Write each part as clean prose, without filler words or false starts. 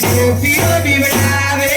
ગોપીઓ બીવડાવે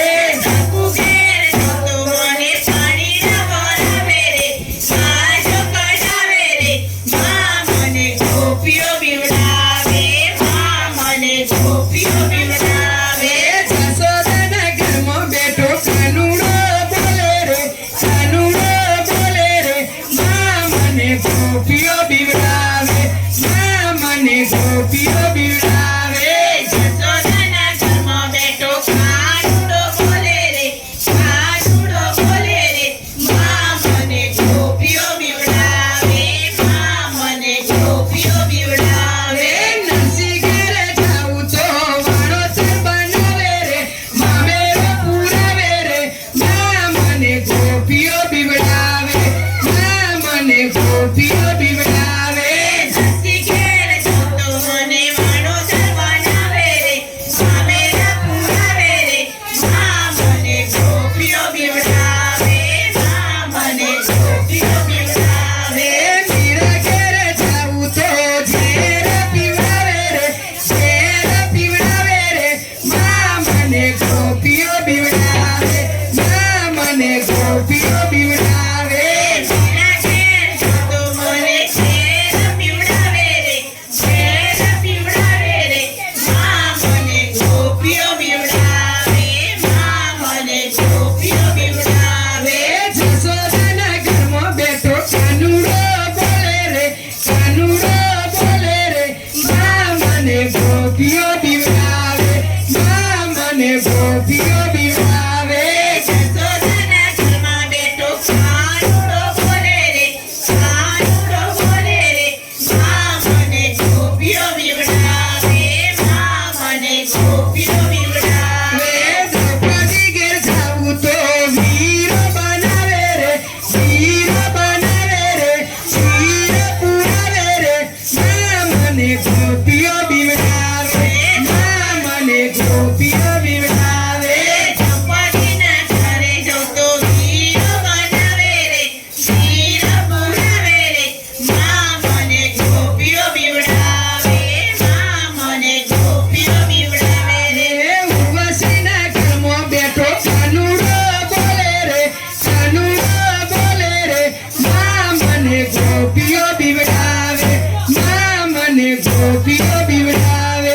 બાપુ ઘેર જતો મને પાણીના વરાવે રે સાજો કઢાવે રે માં મને ગોપીઓ બીવડાવે માં મને ગોપીઓ બીવડાવે જશોદાના ઘરમાં બેઠો કાનુડો બોલે રે કાનુડો બોલે રે માં મને ગોપીઓ બીવડાવે માં મને ગોપીઓ બીવડાવે જશોદાના ઘરમાં બેઠો કાનુડો બોલે રે કાનુડો બોલે રે માં મને ગોપીઓ બીવડાવે માં મને ગોપીઓ બીવડાવે નરસિંહ ઘેરે જાઉં તો વાળોતર બનાવે રે મામેરો પુરાવે રે માં મને ગોપીઓ બીવડાવે માં મને ગોપીઓ બીવડાવે નરસિંહ ઘેર જતો મને વાડોદર બનાવે રે સામેરા પુરાવે રે માં મને ગોપીઓ બીવડાવે માં મને ગોપીઓ બીવડાવે મીરા ઘેરે જાઉં તો ઝેર પીવડાવે રે ઝેર પીવડાવે રે માં મને ગોપીઓ બીવડાવે માં મને ગોપીઓ બીવડાવે મીરા ઘેર જતો મને ઝેર પીવડાવે રે ઝેર પીવડાવે રે માં મને ગોપીઓ બીવડાવે માં મને ગોપીઓ બીવડાવે જશોદાના ઘરમાં બેઠો કાનુડો બોલે રે કાનુડો બોલે રે માં મને ગોપીઓ બીવડાવે માં મને ગોપીઓ બીવડાવે જશોદાના ઘરમાં બેઠો કાનુડો બોલે રે કાનુડો બોલે રે માં મને ગોપીઓ બીવડાવે માં મને ગોપીઓ બીવડાવે દ્રૌપદી ઘેર જાઉં તો વીરો બનાવે રે વીરો બનાવે રે વીર પુરાવે રે માં મને ગોપીઓ બીવડાવે માં મને ગોપીઓ બીવડાવે દ્રૌપદીના ઘરે જતો વીરો બનાવે રે વીર પુરાવે રે માં મને ગોપીઓ બીવડાવે માં મને ગોપીઓ બીવડાવે રે ઉર્વશીના ઘરમાં બેઠો કાનુડો બોલે રે કાનુડો બોલે રે માં મને ગોપીઓ બીવડાવે માં મને ગોપીઓ બીવડાવે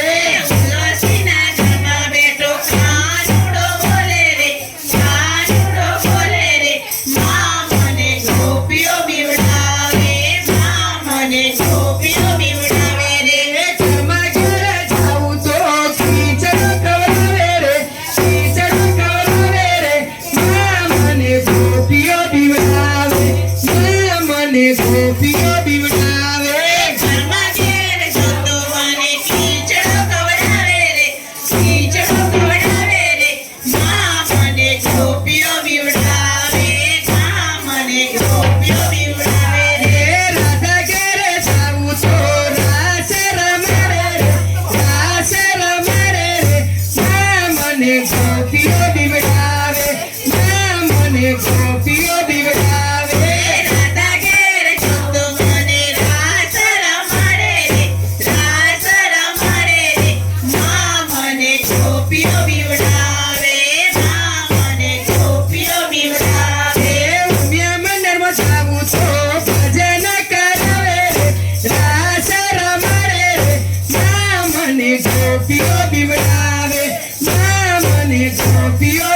ઉર્વશીના ઘરમાં બેઠો કાનુડો બોલે રે કાનુડો બોલે રે માં મને ગોપીઓ બીવડાવે માં મને ગોપીઓ બીવડાવે રે ઘરમાં ઘરે જાઉં તો ખીચડો ખવડાવે રે ખીચડો ખવડાવે રે માં મને ગોપીઓ બીવડાવે માં મને ગોપીઓ બીવડાવે ઘરમાં ઘેર જતો મને ખીચડો ખવડાવે રે ખીચડો ખવડાવે રે માં મને ગોપીઓ બીવડાવે માં મને ગોપીઓ બીવડાવે રે રાધા ઘેરે જાઉં તો રાસ રમાડે રે રાસ રમાડે રે માં મને ગોપીઓ બીવડાવે માં મને ગોપીઓ બીવડાવે રાધા ઘેર જતો મને રાસ રમાડે રે રાસ રમાડે રે માં મને ગોપીઓ બીવડાવે માં મને ગોપીઓ બીવડાવે ઉમિયા મંદિરમાં જાઉં તો ભજન કરાવે રે રાસ રમાડે રે માં મને ગોપીઓ બીવડાવે માં મને ગોપીઓ